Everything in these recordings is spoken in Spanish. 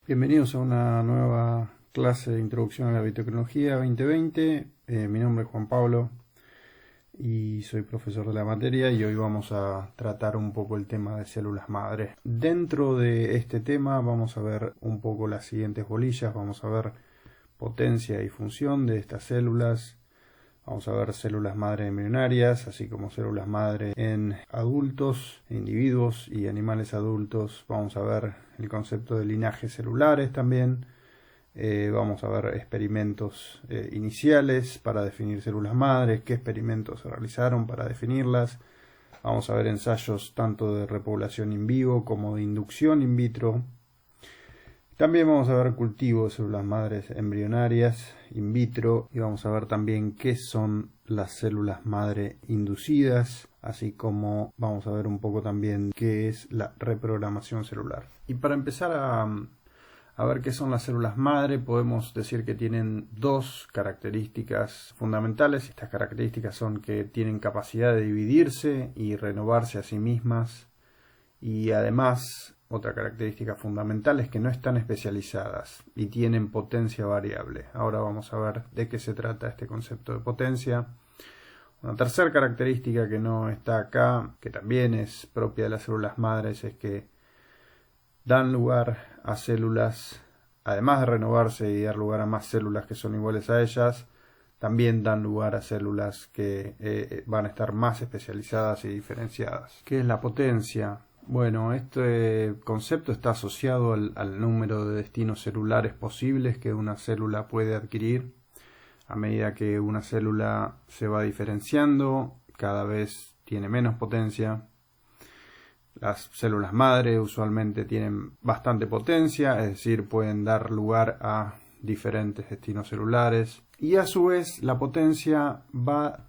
Bienvenidos a una nueva clase de Introducción a la Biotecnología 2020. Mi nombre es Juan Pablo y soy profesor de la materia y hoy vamos a tratar un poco el tema de células madre. Dentro de este tema vamos a ver un poco las siguientes bolillas. Vamos a ver potencia y función de estas células. Vamos a ver células madre embrionarias, así como células madre en adultos, individuos y animales adultos. Vamos a ver el concepto de linajes celulares también. Vamos a ver experimentos iniciales para definir células madres, qué experimentos se realizaron para definirlas. Vamos a ver ensayos tanto de repoblación in vivo como de inducción in vitro. También vamos a ver cultivo de células madres embrionarias in vitro y vamos a ver también qué son las células madre inducidas, así como vamos a ver un poco también qué es la reprogramación celular. Y para empezar a ver qué son las células madre, podemos decir que tienen dos características fundamentales. Estas características son que tienen capacidad de dividirse y renovarse a sí mismas, y además otra característica fundamental es que no están especializadas y tienen potencia variable. Ahora vamos a ver de qué se trata este concepto de potencia. Una tercera característica que no está acá, que también es propia de las células madres, es que dan lugar a células, además de renovarse y dar lugar a más células que son iguales a ellas, también dan lugar a células que van a estar más especializadas y diferenciadas. ¿Qué es la potencia? Bueno, este concepto está asociado al número de destinos celulares posibles que una célula puede adquirir. A medida que una célula se va diferenciando, cada vez tiene menos potencia. Las células madre usualmente tienen bastante potencia, es decir, pueden dar lugar a diferentes destinos celulares. Y a su vez, la potencia va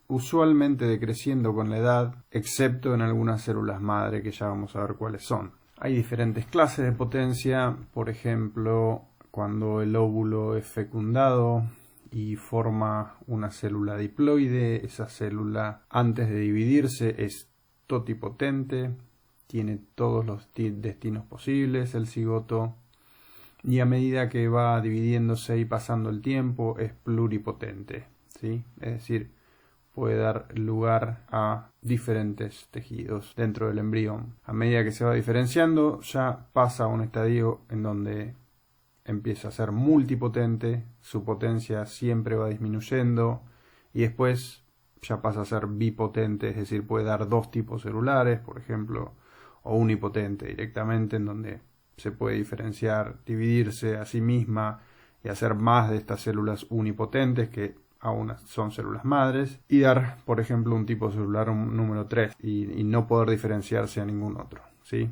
usualmente decreciendo con la edad, excepto en algunas células madre que ya vamos a ver cuáles son. Hay diferentes clases de potencia, por ejemplo, cuando el óvulo es fecundado y forma una célula diploide, esa célula antes de dividirse es totipotente, tiene todos los destinos posibles, el cigoto, y a medida que va dividiéndose y pasando el tiempo es pluripotente, ¿sí? Es decir, puede dar lugar a diferentes tejidos dentro del embrión. A medida que se va diferenciando, ya pasa a un estadio en donde empieza a ser multipotente, su potencia siempre va disminuyendo y después ya pasa a ser bipotente, es decir, puede dar dos tipos celulares, por ejemplo, o unipotente directamente, en donde se puede diferenciar, dividirse a sí misma y hacer más de estas células unipotentes que aún son células madres, y dar, por ejemplo, un tipo celular, un número 3, y no poder diferenciarse a ningún otro, ¿sí?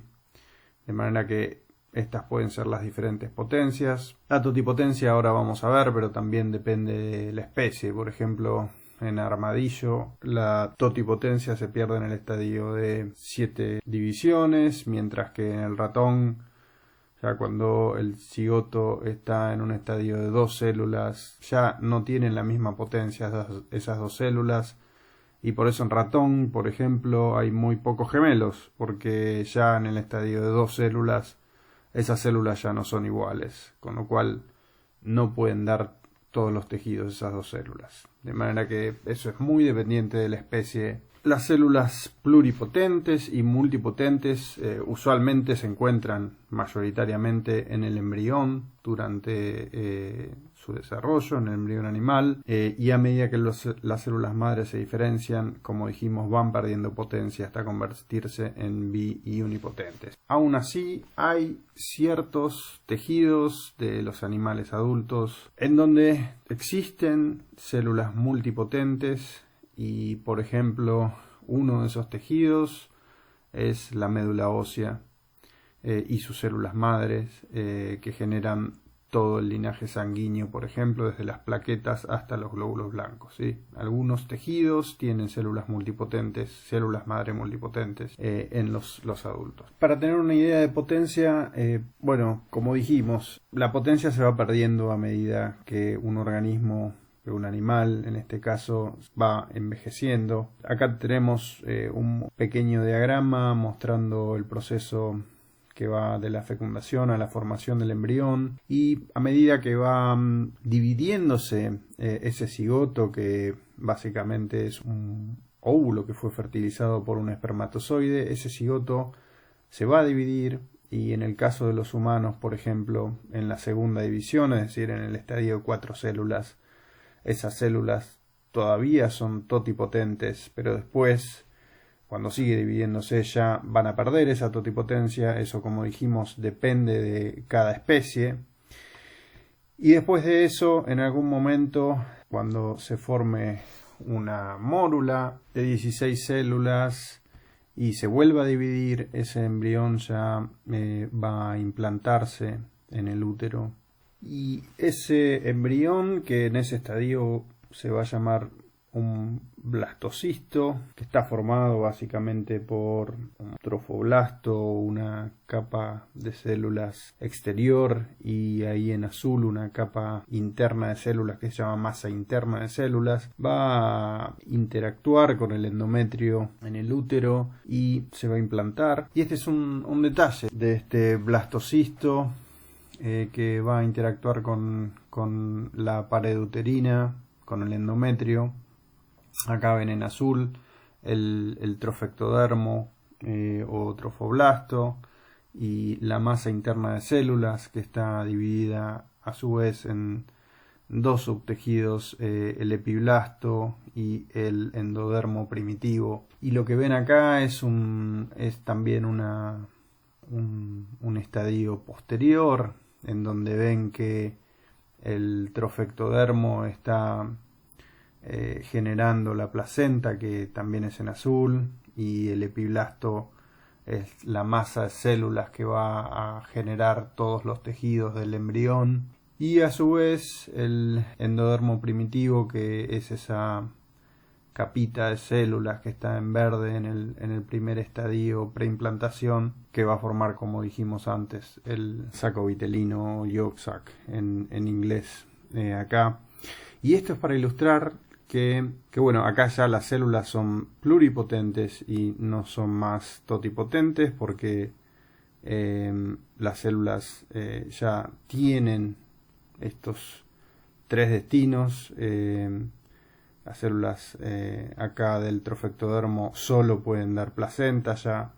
De manera que estas pueden ser las diferentes potencias. La totipotencia ahora vamos a ver, pero también depende de la especie. Por ejemplo, en armadillo, la totipotencia se pierde en el estadio de 7 divisiones, mientras que en el ratón, ya cuando el cigoto está en un estadio de 2 células, ya no tienen la misma potencia esas 2 células, y por eso en ratón, por ejemplo, hay muy pocos gemelos, porque ya en el estadio de 2 células, esas células ya no son iguales, con lo cual no pueden dar todos los tejidos esas 2 células. De manera que eso es muy dependiente de la especie. Las células pluripotentes y multipotentes usualmente se encuentran mayoritariamente en el embrión durante su desarrollo, en el embrión animal, y a medida que las células madres se diferencian, como dijimos, van perdiendo potencia hasta convertirse en bi y unipotentes. Aún así, hay ciertos tejidos de los animales adultos en donde existen células multipotentes. Y, por ejemplo, uno de esos tejidos es la médula ósea y sus células madres que generan todo el linaje sanguíneo, por ejemplo, desde las plaquetas hasta los glóbulos blancos, ¿sí? Algunos tejidos tienen células multipotentes, células madre multipotentes en los adultos. Para tener una idea de potencia, bueno, como dijimos, la potencia se va perdiendo a medida que un organismo, un animal en este caso, va envejeciendo. Acá tenemos un pequeño diagrama mostrando el proceso que va de la fecundación a la formación del embrión, y a medida que va dividiéndose ese cigoto, que básicamente es un óvulo que fue fertilizado por un espermatozoide, ese cigoto se va a dividir, y en el caso de los humanos, por ejemplo, en la segunda división, es decir, en el estadio de 4 células, esas células todavía son totipotentes, pero después, cuando sigue dividiéndose, ya van a perder esa totipotencia. Eso, como dijimos, depende de cada especie. Y después de eso, en algún momento, cuando se forme una mórula de 16 células y se vuelva a dividir, ese embrión ya va a implantarse en el útero. Y ese embrión, que en ese estadio se va a llamar un blastocisto, que está formado básicamente por un trofoblasto, una capa de células exterior, y ahí en azul una capa interna de células que se llama masa interna de células, va a interactuar con el endometrio en el útero y se va a implantar. Y este es un detalle de este blastocisto, que va a interactuar con la pared uterina, con el endometrio. Acá ven en azul el trofectodermo o trofoblasto, y la masa interna de células, que está dividida a su vez en dos subtejidos, el epiblasto y el endodermo primitivo. Y lo que ven acá es también un estadio posterior, en donde ven que el trofectodermo está generando la placenta, que también es en azul, y el epiblasto es la masa de células que va a generar todos los tejidos del embrión, y a su vez el endodermo primitivo, que es esa capita de células que está en verde en el primer estadio preimplantación, que va a formar, como dijimos antes, el saco vitelino, yolk sac en inglés, acá. Y esto es para ilustrar que bueno, acá ya las células son pluripotentes y no son más totipotentes, porque las células ya tienen estos tres destinos. Las células acá del trofectodermo solo pueden dar placenta, ya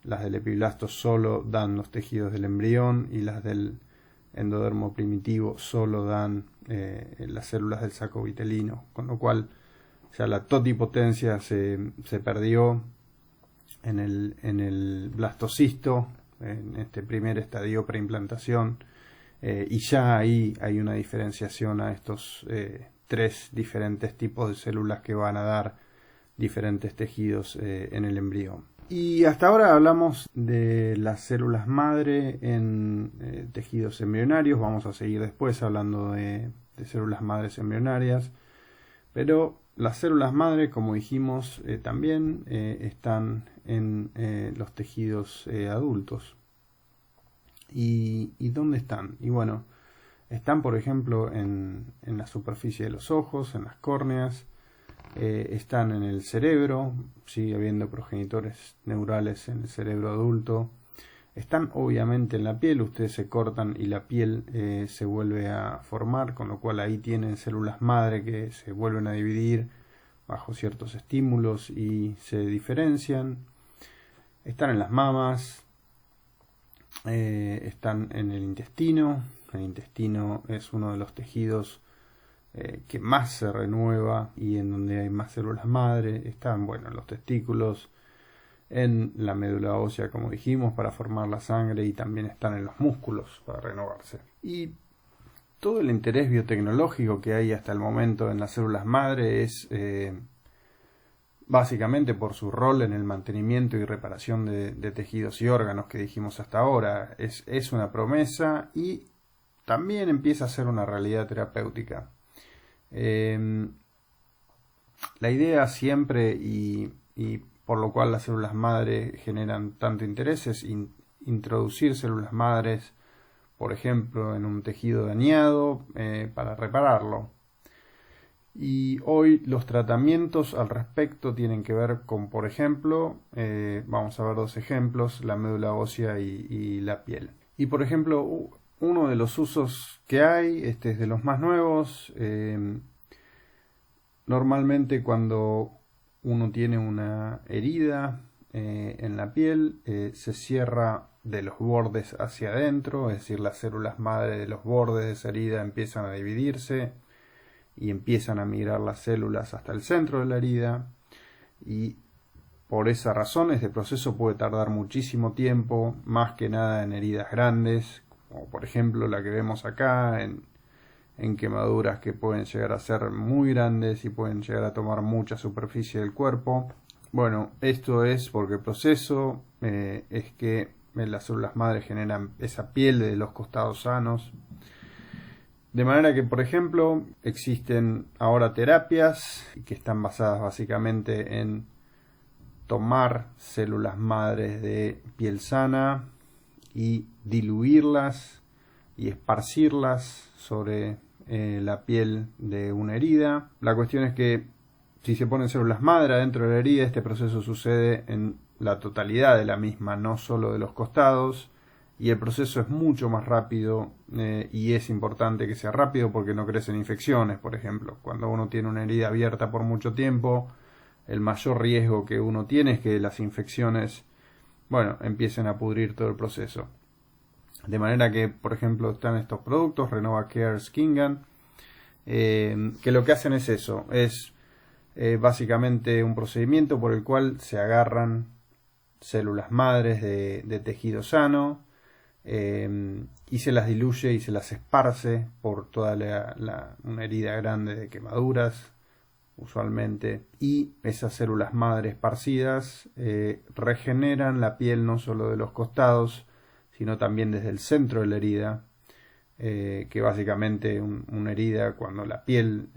las del epiblasto solo dan los tejidos del embrión, y las del endodermo primitivo solo dan las células del saco vitelino, con lo cual ya la totipotencia se perdió en el blastocisto, en este primer estadio preimplantación, y ya ahí hay una diferenciación a estos tres diferentes tipos de células que van a dar diferentes tejidos en el embrión. Y hasta ahora hablamos de las células madre en tejidos embrionarios. Vamos a seguir después hablando de células madres embrionarias, pero las células madre, como dijimos, también están en los tejidos adultos. ¿Y dónde están? Y bueno, están, por ejemplo, en la superficie de los ojos, en las córneas, están en el cerebro, sigue habiendo progenitores neurales en el cerebro adulto. Están obviamente en la piel, ustedes se cortan y la piel se vuelve a formar, con lo cual ahí tienen células madre que se vuelven a dividir bajo ciertos estímulos y se diferencian. Están en las mamas, están en el intestino. El intestino es uno de los tejidos que más se renueva y en donde hay más células madre. Están, bueno, en los testículos, en la médula ósea, como dijimos, para formar la sangre, y también están en los músculos para renovarse. Y todo el interés biotecnológico que hay hasta el momento en las células madre es básicamente por su rol en el mantenimiento y reparación de tejidos y órganos, que dijimos hasta ahora. Es una promesa y también empieza a ser una realidad terapéutica. La idea siempre, y por lo cual las células madre generan tanto interés, es introducir células madres, por ejemplo, en un tejido dañado, para repararlo. Y hoy los tratamientos al respecto tienen que ver con, por ejemplo, vamos a ver dos ejemplos, la médula ósea y la piel. Y por ejemplo, uno de los usos que hay, este es de los más nuevos, normalmente cuando uno tiene una herida en la piel, se cierra de los bordes hacia adentro, es decir, las células madre de los bordes de esa herida empiezan a dividirse y empiezan a migrar las células hasta el centro de la herida, y por esa razón este proceso puede tardar muchísimo tiempo, más que nada en heridas grandes, como por ejemplo la que vemos acá, en quemaduras que pueden llegar a ser muy grandes y pueden llegar a tomar mucha superficie del cuerpo. Bueno, esto es porque el proceso es que las células madre generan esa piel de los costados sanos. De manera que, por ejemplo, existen ahora terapias que están basadas básicamente en tomar células madres de piel sana y diluirlas y esparcirlas sobre la piel de una herida. La cuestión es que si se ponen células madre adentro de la herida, este proceso sucede en la totalidad de la misma, no solo de los costados. Y el proceso es mucho más rápido y es importante que sea rápido porque no crecen infecciones, por ejemplo. Cuando uno tiene una herida abierta por mucho tiempo, el mayor riesgo que uno tiene es que las infecciones, bueno, empiecen a pudrir todo el proceso. De manera que, por ejemplo, están estos productos, RenovaCare Skingan, que lo que hacen es eso, es básicamente un procedimiento por el cual se agarran células madres de tejido sano, y se las diluye y se las esparce por toda una herida grande de quemaduras, usualmente, y esas células madre esparcidas regeneran la piel no solo de los costados, sino también desde el centro de la herida, que básicamente una herida, cuando la piel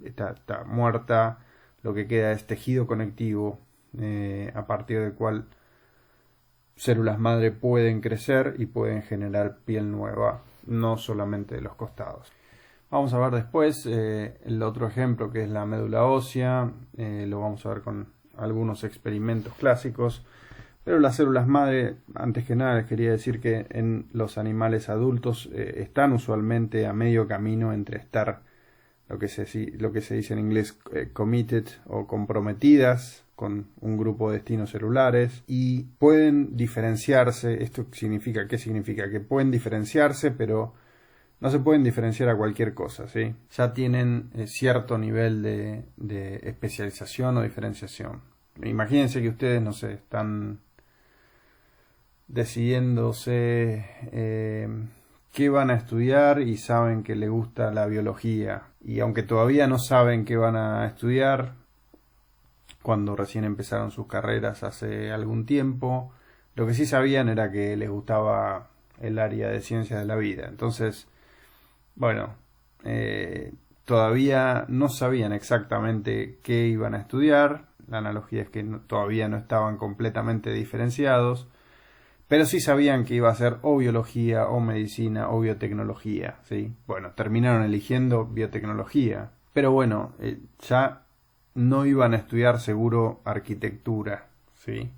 está muerta, lo que queda es tejido conectivo, a partir del cual células madre pueden crecer y pueden generar piel nueva, no solamente de los costados. Vamos a ver después el otro ejemplo, que es la médula ósea. Lo vamos a ver con algunos experimentos clásicos. Pero las células madre, antes que nada les quería decir que en los animales adultos están usualmente a medio camino entre estar lo que se dice en inglés committed o comprometidas con un grupo de destinos celulares, y pueden diferenciarse. ¿Esto significa qué significa? Que pueden diferenciarse, pero no se pueden diferenciar a cualquier cosa, ¿sí? Ya tienen cierto nivel de especialización o diferenciación. Imagínense que ustedes, no sé, están decidiéndose qué van a estudiar y saben que les gusta la biología. Y aunque todavía no saben qué van a estudiar, cuando recién empezaron sus carreras hace algún tiempo, lo que sí sabían era que les gustaba el área de ciencias de la vida. Entonces, bueno, todavía no sabían exactamente qué iban a estudiar. La analogía es que todavía no estaban completamente diferenciados, pero sí sabían que iba a ser o biología, o medicina, o biotecnología, ¿sí? Bueno, terminaron eligiendo biotecnología, pero bueno, ya no iban a estudiar seguro arquitectura, ¿sí?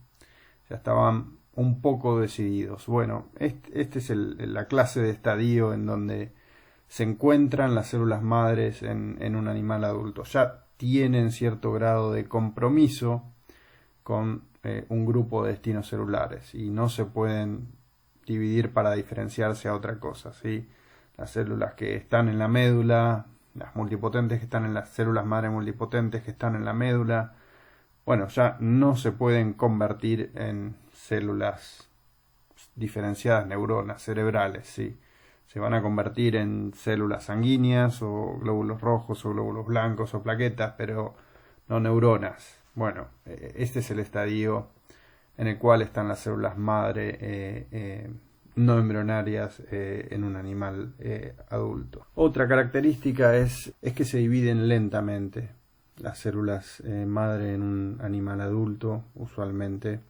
Ya estaban un poco decididos. Bueno, este es la clase de estadio en donde se encuentran las células madres en un animal adulto. Ya tienen cierto grado de compromiso con un grupo de destinos celulares y no se pueden dividir para diferenciarse a otra cosa, ¿sí? Las células que están en la médula, las multipotentes que están en las células madre multipotentes que están en la médula, bueno, ya no se pueden convertir en células diferenciadas, neuronas cerebrales, ¿sí? Se van a convertir en células sanguíneas o glóbulos rojos o glóbulos blancos o plaquetas, pero no neuronas. Bueno, este es el estadio en el cual están las células madre no embrionarias en un animal adulto. Otra característica es que se dividen lentamente las células madre en un animal adulto, usualmente.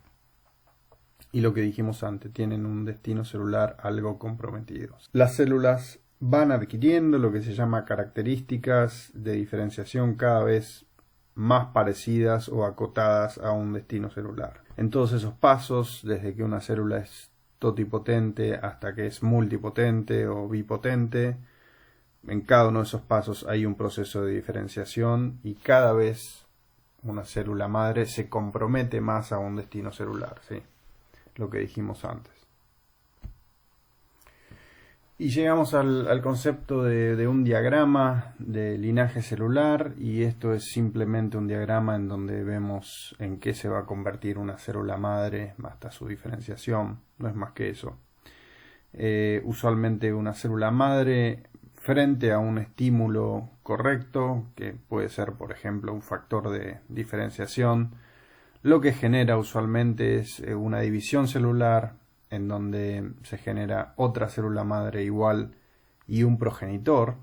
Y lo que dijimos antes, tienen un destino celular algo comprometido. Las células van adquiriendo lo que se llama características de diferenciación cada vez más parecidas o acotadas a un destino celular. En todos esos pasos, desde que una célula es totipotente hasta que es multipotente o bipotente, en cada uno de esos pasos hay un proceso de diferenciación y cada vez una célula madre se compromete más a un destino celular, ¿sí? Lo que dijimos antes. Y llegamos al concepto de un diagrama de linaje celular, y esto es simplemente un diagrama en donde vemos en qué se va a convertir una célula madre hasta su diferenciación, no es más que eso. Usualmente una célula madre, frente a un estímulo correcto, que puede ser por ejemplo un factor de diferenciación, lo que genera usualmente es una división celular en donde se genera otra célula madre igual y un progenitor,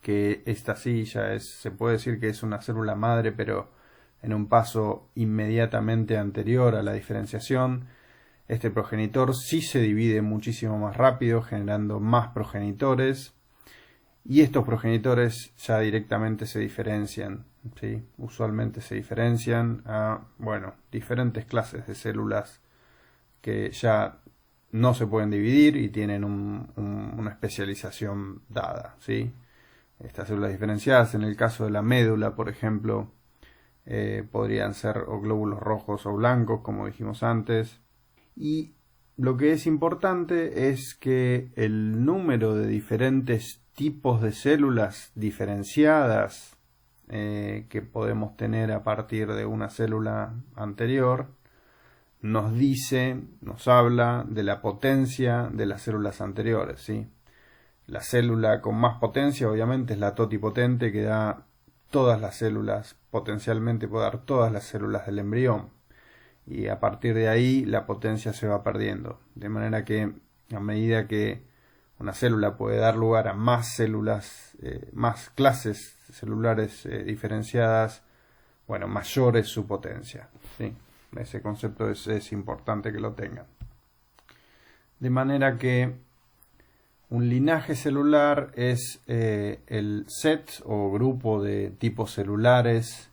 que esta sí ya se puede decir que es una célula madre, pero en un paso inmediatamente anterior a la diferenciación. Este progenitor sí se divide muchísimo más rápido, generando más progenitores, y estos progenitores ya directamente se diferencian, ¿sí? Usualmente se diferencian a, diferentes clases de células que ya no se pueden dividir y tienen una especialización dada, ¿sí? Estas células diferenciadas, en el caso de la médula, por ejemplo, podrían ser o glóbulos rojos o blancos, como dijimos antes. Y lo que es importante es que el número de diferentes tipos de células diferenciadas que podemos tener a partir de una célula anterior nos habla de la potencia de las células anteriores, ¿sí? La célula con más potencia obviamente es la totipotente, que da todas las células, potencialmente puede dar todas las células del embrión, y a partir de ahí la potencia se va perdiendo, de manera que a medida que una célula puede dar lugar a más células, más clases celulares diferenciadas, mayor es su potencia, ¿sí? Ese concepto es importante que lo tengan. De manera que un linaje celular es el set o grupo de tipos celulares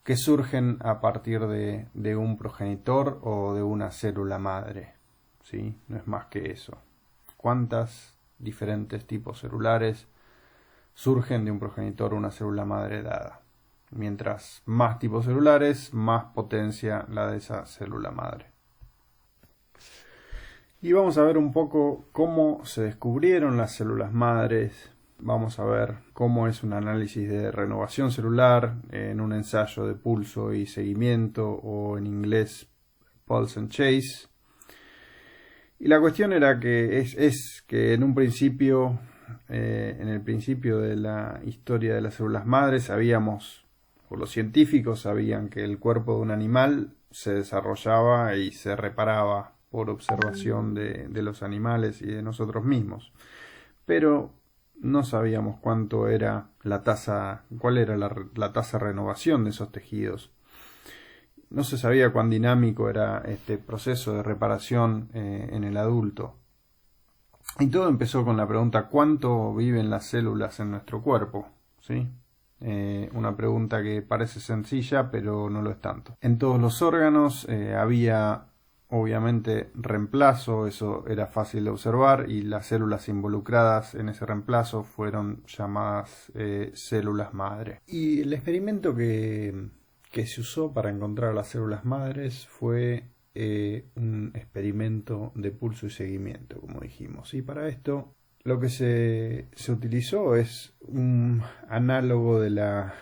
que surgen a partir de un progenitor o de una célula madre, ¿sí? No es más que eso. ¿Cuántos diferentes tipos celulares surgen de un progenitor o una célula madre dada? Mientras más tipos celulares, más potencia la de esa célula madre. Y vamos a ver un poco cómo se descubrieron las células madres. Vamos a ver cómo es un análisis de renovación celular en un ensayo de pulso y seguimiento, o en inglés Pulse and Chase. Y la cuestión era que es que en un principio, en el principio de la historia de las células madres, los científicos sabían que el cuerpo de un animal se desarrollaba y se reparaba por observación de los animales y de nosotros mismos, pero no sabíamos cuál era la tasa de renovación de esos tejidos. No se sabía cuán dinámico era este proceso de reparación en el adulto. Y todo empezó con la pregunta: ¿cuánto viven las células en nuestro cuerpo? ¿Sí? Una pregunta que parece sencilla, pero no lo es tanto. En todos los órganos había obviamente reemplazo, eso era fácil de observar, y las células involucradas en ese reemplazo fueron llamadas células madre. Y el experimento que se usó para encontrar las células madres fue un experimento de pulso y seguimiento, como dijimos. Y para esto lo que se utilizó es un análogo de la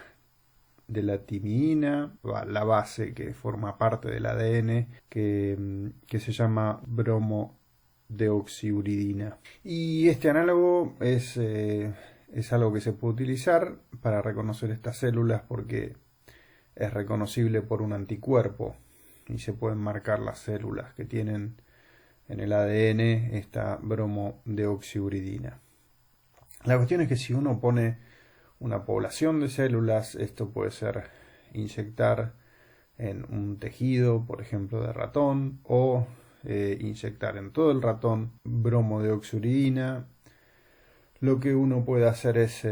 timidina, la base que forma parte del ADN, que se llama bromodeoxiuridina. Y este análogo es algo que se puede utilizar para reconocer estas células, porque es reconocible por un anticuerpo y se pueden marcar las células que tienen en el ADN esta bromodeoxiuridina. La cuestión es que si uno pone una población de células, esto puede ser inyectar en un tejido, por ejemplo de ratón, o inyectar en todo el ratón bromodeoxiuridina, lo que uno puede hacer es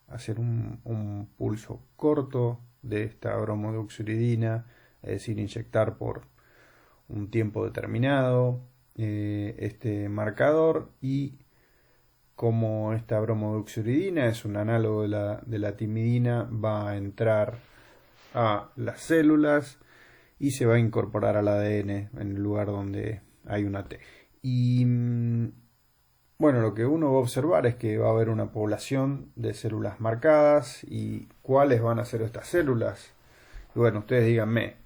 hacer un pulso corto de esta bromodeoxyuridina, es decir, inyectar por un tiempo determinado este marcador, y como esta bromodeoxyuridina es un análogo de la timidina, va a entrar a las células y se va a incorporar al ADN en el lugar donde hay una T. Y bueno, lo que uno va a observar es que va a haber una población de células marcadas. ¿Y cuáles van a ser estas células? Y bueno, ustedes díganme,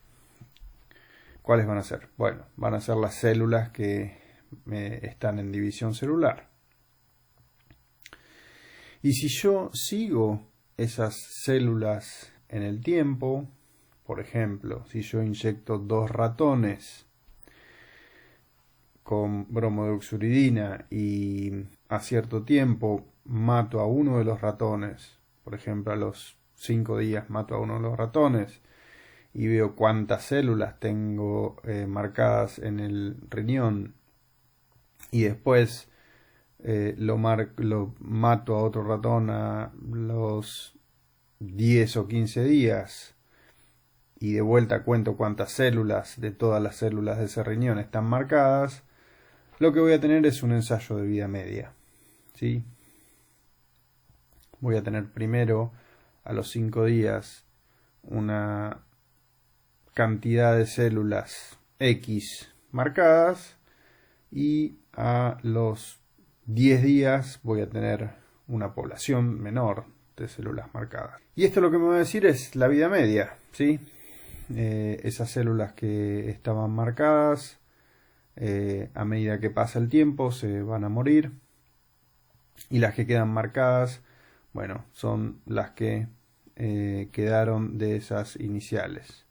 ¿cuáles van a ser? Bueno, van a ser las células que están en división celular. Y si yo sigo esas células en el tiempo, por ejemplo, si yo inyecto 2 ratones con bromodeoxyuridina y a cierto tiempo mato a uno de los ratones, por ejemplo a los 5 días mato a uno de los ratones y veo cuántas células tengo marcadas en el riñón, y después lo mato a otro ratón a los 10 o 15 días y de vuelta cuento cuántas células de todas las células de ese riñón están marcadas, lo que voy a tener es un ensayo de vida media, ¿sí? Voy a tener primero a los 5 días una cantidad de células X marcadas, y a los 10 días voy a tener una población menor de células marcadas. Y esto lo que me va a decir es la vida media, ¿sí? Esas células que estaban marcadas, a medida que pasa el tiempo se van a morir, y las que quedan marcadas, bueno, son las que quedaron de esas iniciales.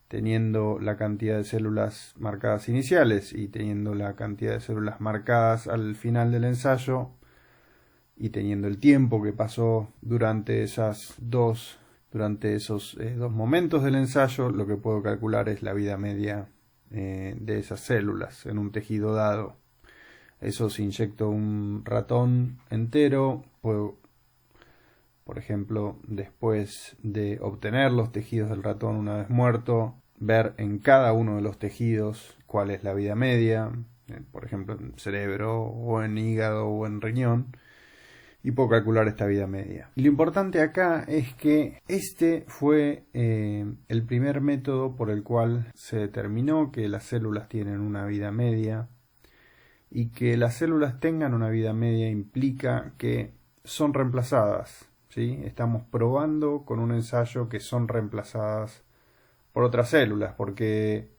Teniendo la cantidad de células marcadas iniciales y teniendo la cantidad de células marcadas al final del ensayo, y teniendo el tiempo que pasó durante esos dos momentos del ensayo, lo que puedo calcular es la vida media de esas células en un tejido dado. Eso, si inyecto un ratón entero, puedo, por ejemplo, después de obtener los tejidos del ratón una vez muerto, ver en cada uno de los tejidos cuál es la vida media, por ejemplo en cerebro o en hígado o en riñón, y puedo calcular esta vida media. Y lo importante acá es que este fue el primer método por el cual se determinó que las células tienen una vida media, y que las células tengan una vida media implica que son reemplazadas, ¿sí? Estamos probando con un ensayo que son reemplazadas por otras células, porque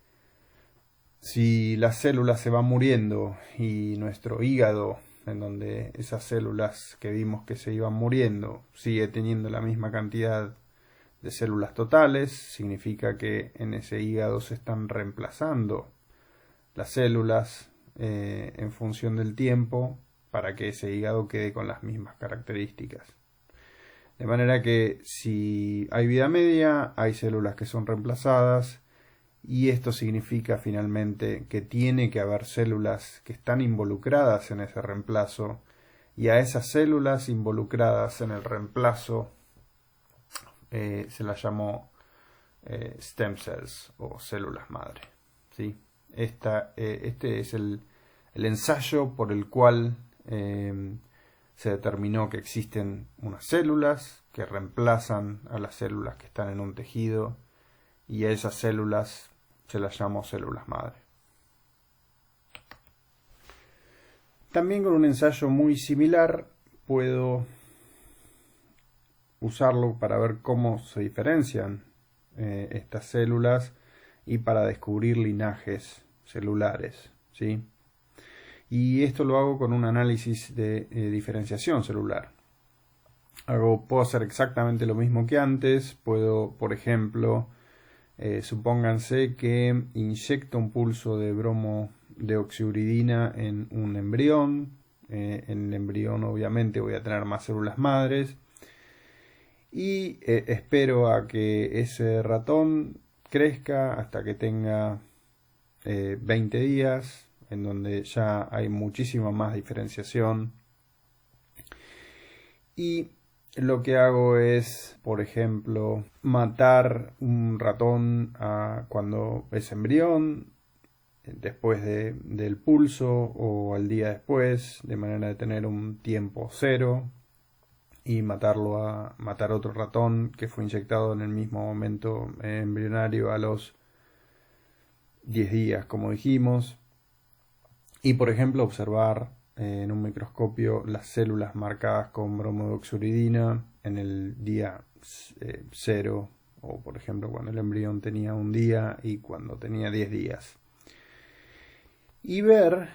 si las células se van muriendo y nuestro hígado, en donde esas células que vimos que se iban muriendo, sigue teniendo la misma cantidad de células totales, significa que en ese hígado se están reemplazando las células en función del tiempo para que ese hígado quede con las mismas características. De manera que si hay vida media, hay células que son reemplazadas, y esto significa finalmente que tiene que haber células que están involucradas en ese reemplazo, y a esas células involucradas en el reemplazo se las llamó stem cells o células madre, ¿sí? Este es el ensayo por el cual se determinó que existen unas células que reemplazan a las células que están en un tejido, y a esas células se las llamó células madre. También con un ensayo muy similar puedo usarlo para ver cómo se diferencian estas células y para descubrir linajes celulares, ¿sí? Y esto lo hago con un análisis de diferenciación celular. Puedo hacer exactamente lo mismo que antes. Puedo, por ejemplo, supónganse que inyecto un pulso de bromodeoxyuridina en un embrión. En el embrión obviamente voy a tener más células madres, y espero a que ese ratón crezca hasta que tenga 20 días, en donde ya hay muchísima más diferenciación Y lo que hago es, por ejemplo, matar un ratón cuando es embrión, después del pulso o al día después, de manera de tener un tiempo cero, y matar otro ratón que fue inyectado en el mismo momento embrionario a los 10 días, como dijimos. Y por ejemplo observar en un microscopio las células marcadas con bromodoxuridina en el día 0, o por ejemplo cuando el embrión tenía un día y cuando tenía 10 días. Y ver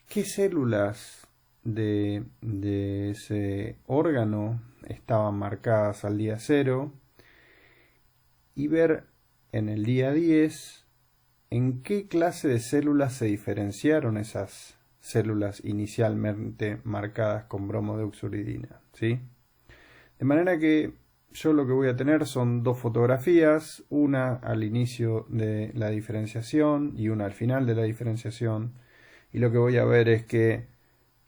qué células de ese órgano estaban marcadas al día 0 y ver en el día 10 en qué clase de células se diferenciaron esas células inicialmente marcadas con bromodoxuridina, ¿sí? De manera que yo lo que voy a tener son dos fotografías, una al inicio de la diferenciación y una al final de la diferenciación, y lo que voy a ver es que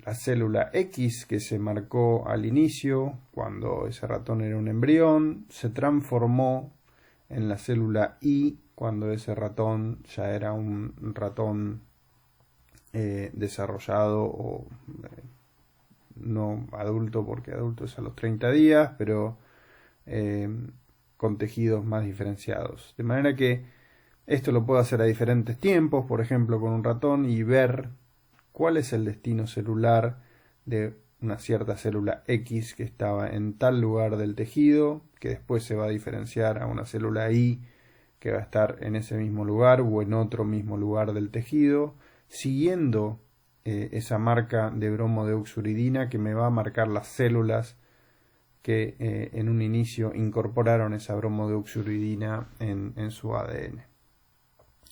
la célula X que se marcó al inicio, cuando ese ratón era un embrión, se transformó en la célula Y cuando ese ratón ya era un ratón desarrollado o no adulto, porque adulto es a los 30 días, pero con tejidos más diferenciados. De manera que esto lo puedo hacer a diferentes tiempos, por ejemplo con un ratón, y ver cuál es el destino celular de una cierta célula X que estaba en tal lugar del tejido, que después se va a diferenciar a una célula Y que va a estar en ese mismo lugar o en otro mismo lugar del tejido, siguiendo esa marca de bromodoxuridina que me va a marcar las células que en un inicio incorporaron esa bromodoxuridina en su ADN.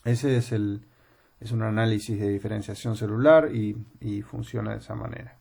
Ese es un análisis de diferenciación celular y funciona de esa manera.